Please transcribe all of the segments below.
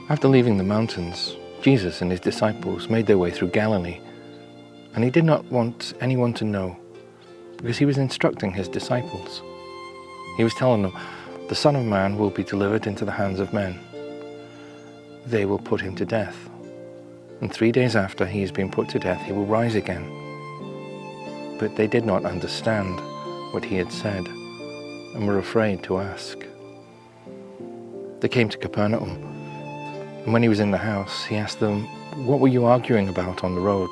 After leaving the mountains, Jesus and his disciples made their way through Galilee, and he did not want anyone to know, because he was instructing his disciples. He was telling them, the Son of Man will be delivered into the hands of men. They will put him to death, and 3 days after he has been put to death, he will rise again. But they did not understand what he had said, and were afraid to ask. They came to Capernaum, and when he was in the house, he asked them, "What were you arguing about on the road?"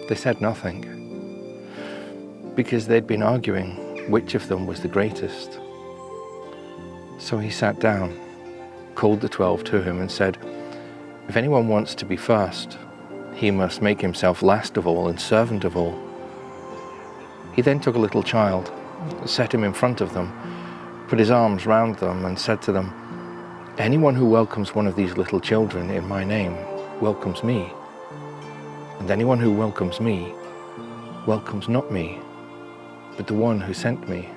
They said nothing, because they'd been arguing which of them was the greatest. So he sat down, called the 12 to him, and said, "If anyone wants to be first, he must make himself last of all and servant of all." He then took a little child, set him in front of them, put his arms round them, and said to them, "Anyone who welcomes one of these little children in my name welcomes me. And anyone who welcomes me welcomes not me, but the one who sent me."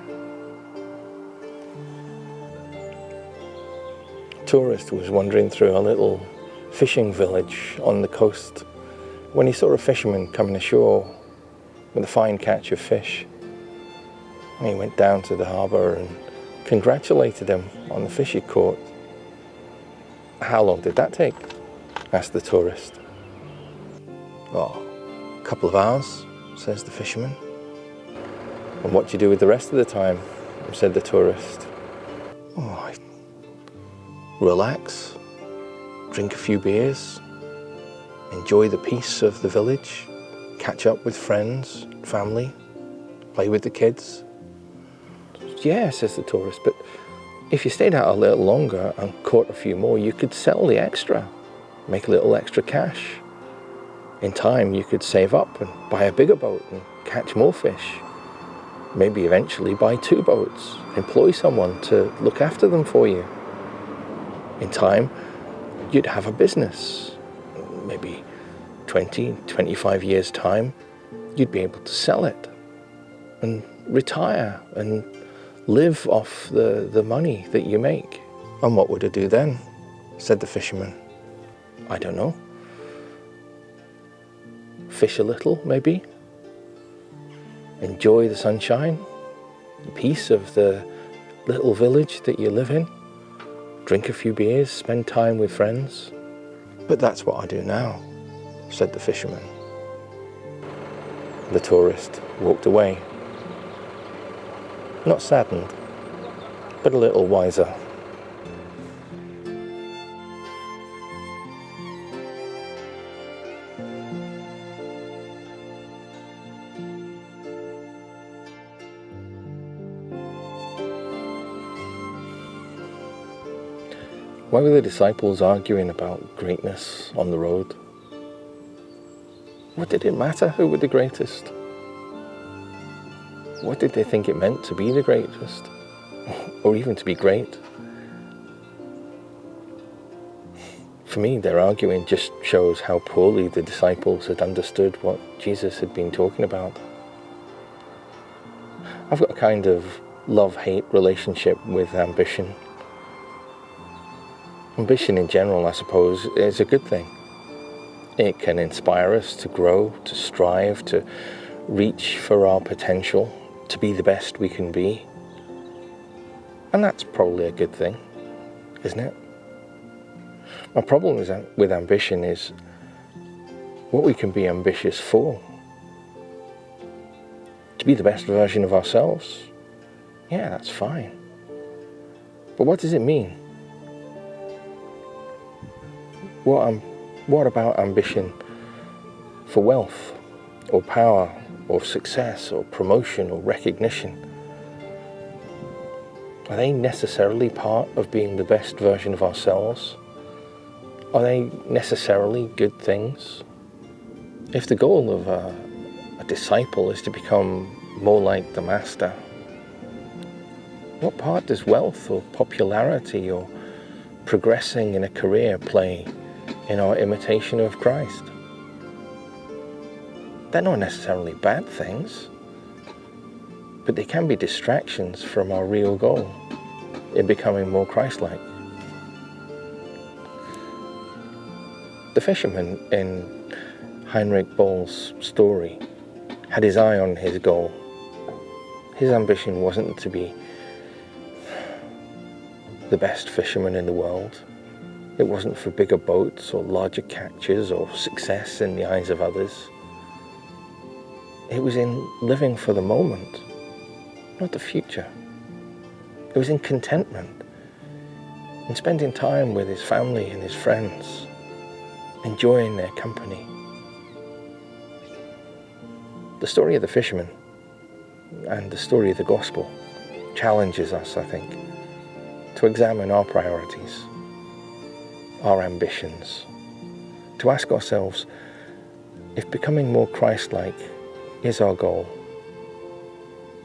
A tourist was wandering through a little fishing village on the coast when he saw a fisherman coming ashore with a fine catch of fish. And he went down to the harbour and congratulated him on the fish he caught. "How long did that take?" asked the tourist. "Oh, a couple of hours," says the fisherman. "And what do you do with the rest of the time?" said the tourist. "Oh, I relax, drink a few beers, enjoy the peace of the village, catch up with friends, family, play with the kids." "Yeah," says the tourist, "but if you stayed out a little longer and caught a few more, you could sell the extra, make a little extra cash. In time, you could save up and buy a bigger boat and catch more fish. Maybe eventually buy 2 boats, employ someone to look after them for you. In time, you'd have a business. Maybe 20, 25 years' time, you'd be able to sell it and retire and live off the money that you make." "And what would I do then?" said the fisherman. "I don't know. Fish a little, maybe. Enjoy the sunshine, the peace of the little village that you live in. Drink a few beers, spend time with friends." "But that's what I do now," said the fisherman. The tourist walked away, not saddened, but a little wiser. Why were the disciples arguing about greatness on the road? What did it matter who were the greatest? What did they think it meant to be the greatest? Or even to be great? For me, their arguing just shows how poorly the disciples had understood what Jesus had been talking about. I've got a kind of love-hate relationship with ambition. Ambition in general, I suppose, is a good thing. It can inspire us to grow, to strive, to reach for our potential, to be the best we can be. And that's probably a good thing, isn't it? My problem with ambition is what we can be ambitious for. To be the best version of ourselves, yeah, that's fine. But what does it mean? What about ambition for wealth, or power, or success, or promotion, or recognition? Are they necessarily part of being the best version of ourselves? Are they necessarily good things? If the goal of a disciple is to become more like the Master, what part does wealth or popularity or progressing in a career play in our imitation of Christ? They're not necessarily bad things, but they can be distractions from our real goal in becoming more Christ-like. The fisherman in Heinrich Böll's story had his eye on his goal. His ambition wasn't to be the best fisherman in the world. It wasn't for bigger boats or larger catches or success in the eyes of others. It was in living for the moment, not the future. It was in contentment, in spending time with his family and his friends, enjoying their company. The story of the fisherman and the story of the gospel challenges us, I think, to examine our priorities, our ambitions, to ask ourselves if becoming more Christ-like is our goal,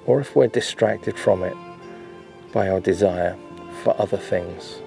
or if we're distracted from it by our desire for other things.